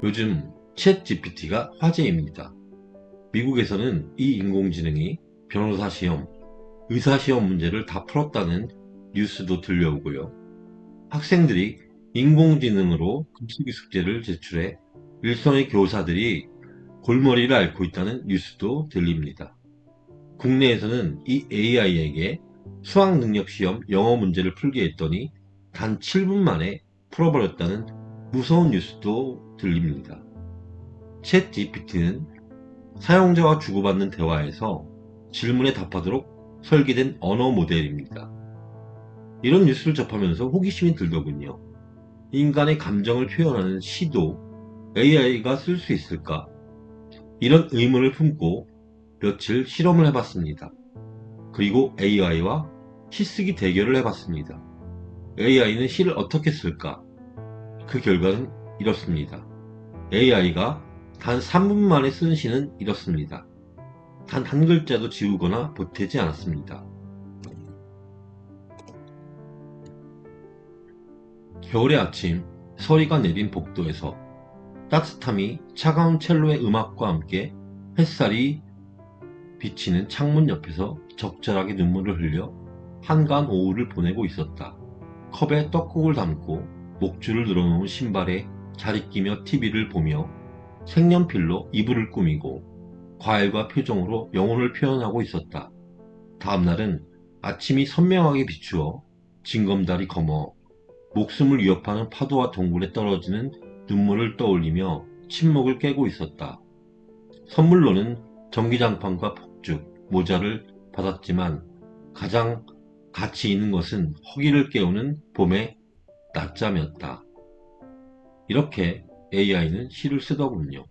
요즘 챗 GPT가 화제입니다. 미국에서는 이 인공지능이 변호사 시험, 의사 시험 문제를 다 풀었다는 뉴스도 들려오고요. 학생들이 인공지능으로 글쓰기 숙제를 제출해 일선의 교사들이 골머리를 앓고 있다는 뉴스도 들립니다. 국내에서는 이 AI에게 수학 능력 시험 영어 문제를 풀게 했더니 단 7분 만에 풀어버렸다는 무서운 뉴스도 들립니다. 챗 GPT는 사용자와 주고받는 대화에서 질문에 답하도록 설계된 언어 모델입니다. 이런 뉴스를 접하면서 호기심이 들더군요. 인간의 감정을 표현하는 시도 AI가 쓸 수 있을까? 이런 의문을 품고 며칠 실험을 해봤습니다. 그리고 AI와 시쓰기 대결을 해봤습니다. AI는 시를 어떻게 쓸까? 그 결과는 이렇습니다. AI가 단 3분 만에 쓴 시는 이렇습니다. 단 한 글자도 지우거나 보태지 않았습니다. 겨울의 아침, 서리가 내린 복도에서 따뜻함이 차가운 첼로의 음악과 함께 햇살이 비치는 창문 옆에서 적절하게 눈물을 흘려 한가한 오후를 보내고 있었다. 컵에 떡국을 담고 목줄을 늘어놓은 신발에 잘 끼며 TV를 보며 색연필로 이불을 꾸미고 과일과 표정으로 영혼을 표현하고 있었다. 다음날은 아침이 선명하게 비추어 징검다리 검어 목숨을 위협하는 파도와 동굴에 떨어지는 눈물을 떠올리며 침묵을 깨고 있었다. 선물로는 전기장판과 폭죽, 모자를 받았지만 가장 가치 있는 것은 허기를 깨우는 봄의 낮잠이었다. 이렇게 AI는 시를 쓰더군요.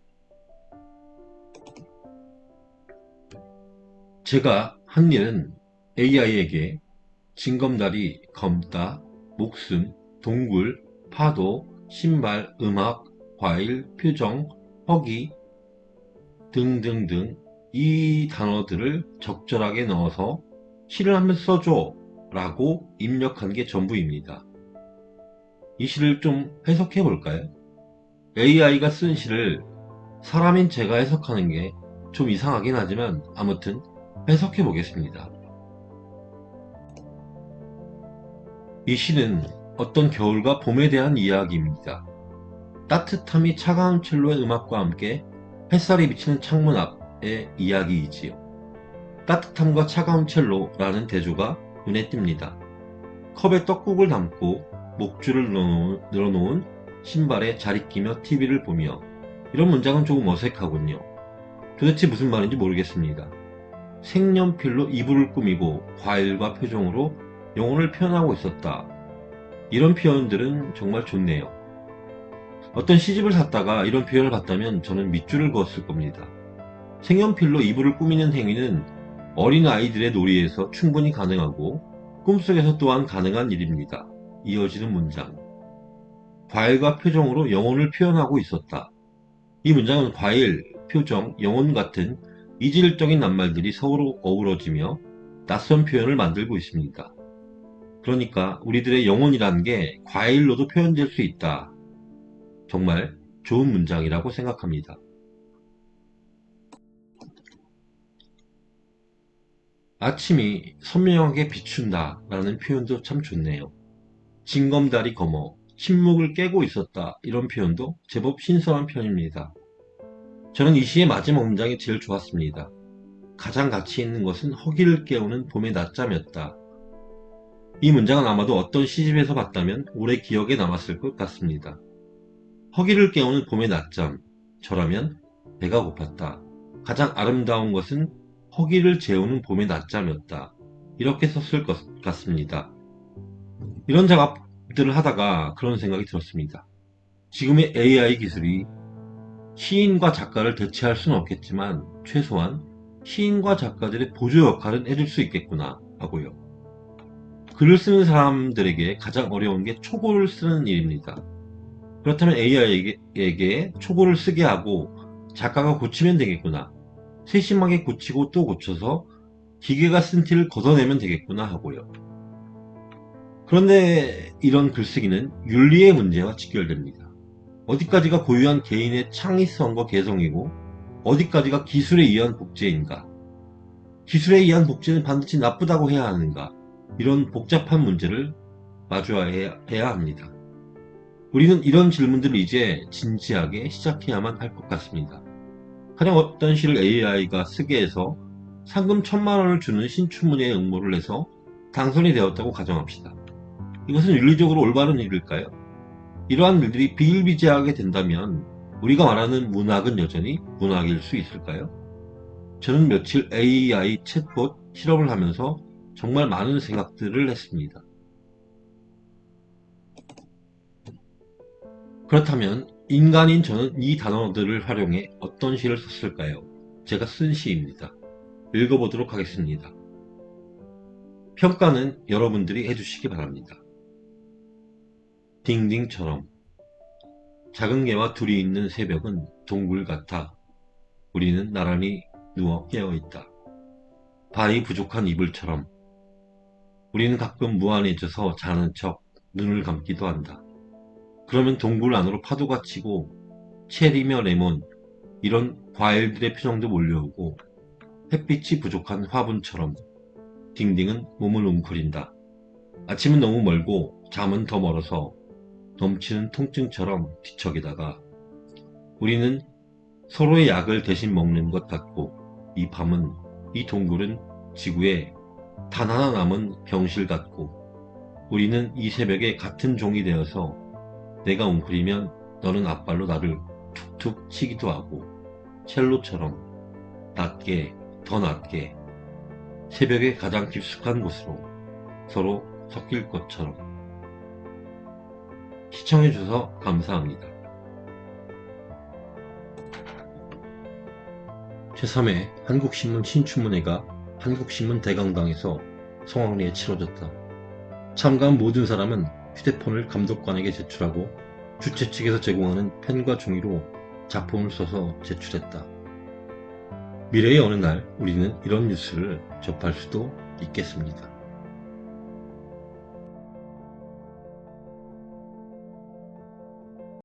제가 한 일은 AI에게 징검다리, 검다, 목숨, 동굴, 파도, 신발, 음악, 과일, 표정, 허기 등등등 이 단어들을 적절하게 넣어서 시를 한번 써줘 라고 입력한 게 전부입니다. 이 시를 좀 해석해 볼까요? AI가 쓴 시를 사람인 제가 해석하는 게 좀 이상하긴 하지만 아무튼 해석해 보겠습니다. 이 시는 어떤 겨울과 봄에 대한 이야기입니다. 따뜻함이 차가운 첼로의 음악과 함께 햇살이 비치는 창문 앞의 이야기이지요. 따뜻함과 차가운 첼로라는 대조가 눈에 띕니다. 컵에 떡국을 담고 목줄을 늘어놓은 신발에 잘 끼며 TV를 보며 이런 문장은 조금 어색하군요. 도대체 무슨 말인지 모르겠습니다. 색연필로 이불을 꾸미고 과일과 표정으로 영혼을 표현하고 있었다. 이런 표현들은 정말 좋네요. 어떤 시집을 샀다가 이런 표현을 봤다면 저는 밑줄을 그었을 겁니다. 색연필로 이불을 꾸미는 행위는 어린 아이들의 놀이에서 충분히 가능하고 꿈속에서 또한 가능한 일입니다. 이어지는 문장. 과일과 표정으로 영혼을 표현하고 있었다. 이 문장은 과일, 표정, 영혼 같은 이질적인 낱말들이 서로 어우러지며 낯선 표현을 만들고 있습니다. 그러니까 우리들의 영혼이라는 게 과일로도 표현될 수 있다. 정말 좋은 문장이라고 생각합니다. 아침이 선명하게 비춘다 라는 표현도 참 좋네요. 징검다리 검어, 침묵을 깨고 있었다 이런 표현도 제법 신선한 편입니다. 저는 이 시의 마지막 문장이 제일 좋았습니다. 가장 가치 있는 것은 허기를 깨우는 봄의 낮잠이었다. 이 문장은 아마도 어떤 시집에서 봤다면 오래 기억에 남았을 것 같습니다. 허기를 깨우는 봄의 낮잠, 저라면 배가 고팠다. 가장 아름다운 것은 허기를 재우는 봄의 낮잠이었다. 이렇게 썼을 것 같습니다. 이런 작업들을 하다가 그런 생각이 들었습니다. 지금의 AI 기술이 시인과 작가를 대체할 수는 없겠지만 최소한 시인과 작가들의 보조 역할은 해줄 수 있겠구나 하고요. 글을 쓰는 사람들에게 가장 어려운 게 초고를 쓰는 일입니다. 그렇다면 AI에게 초고를 쓰게 하고 작가가 고치면 되겠구나. 세심하게 고치고 또 고쳐서 기계가 쓴 티를 걷어내면 되겠구나 하고요. 그런데 이런 글쓰기는 윤리의 문제와 직결됩니다. 어디까지가 고유한 개인의 창의성과 개성이고 어디까지가 기술에 의한 복제인가? 기술에 의한 복제는 반드시 나쁘다고 해야 하는가? 이런 복잡한 문제를 마주해야 합니다. 우리는 이런 질문들을 이제 진지하게 시작해야만 할 것 같습니다. 가령 어떤 시를 AI가 쓰게 해서 상금 1,000만 원을 주는 신춘문예에 응모를 해서 당선이 되었다고 가정합시다. 이것은 윤리적으로 올바른 일일까요? 이러한 일들이 비일비재하게 된다면 우리가 말하는 문학은 여전히 문학일 수 있을까요? 저는 며칠 AI 챗봇 실험을 하면서 정말 많은 생각들을 했습니다. 그렇다면 인간인 저는 이 단어들을 활용해 어떤 시를 썼을까요? 제가 쓴 시입니다. 읽어보도록 하겠습니다. 평가는 여러분들이 해주시기 바랍니다. 딩딩처럼 작은 개와 둘이 있는 새벽은 동굴 같아 우리는 나란히 누워 깨어있다. 발이 부족한 이불처럼 우리는 가끔 무안해져서 자는 척 눈을 감기도 한다. 그러면 동굴 안으로 파도가 치고 체리며 레몬 이런 과일들의 표정도 몰려오고 햇빛이 부족한 화분처럼 딩딩은 몸을 웅크린다. 아침은 너무 멀고 잠은 더 멀어서 넘치는 통증처럼 뒤척이다가 우리는 서로의 약을 대신 먹는 것 같고 이 밤은 이 동굴은 지구에 단 하나 남은 병실 같고 우리는 이 새벽에 같은 종이 되어서 내가 웅크리면 너는 앞발로 나를 툭툭 치기도 하고 첼로처럼 낮게 더 낮게 새벽의 가장 깊숙한 곳으로 서로 섞일 것처럼. 시청해주셔서 감사합니다. 제3회 한국신문 신춘문예가 한국신문 대강당에서 성황리에 치러졌다. 참가한 모든 사람은 휴대폰을 감독관에게 제출하고 주최 측에서 제공하는 펜과 종이로 작품을 써서 제출했다. 미래의 어느 날 우리는 이런 뉴스를 접할 수도 있겠습니다.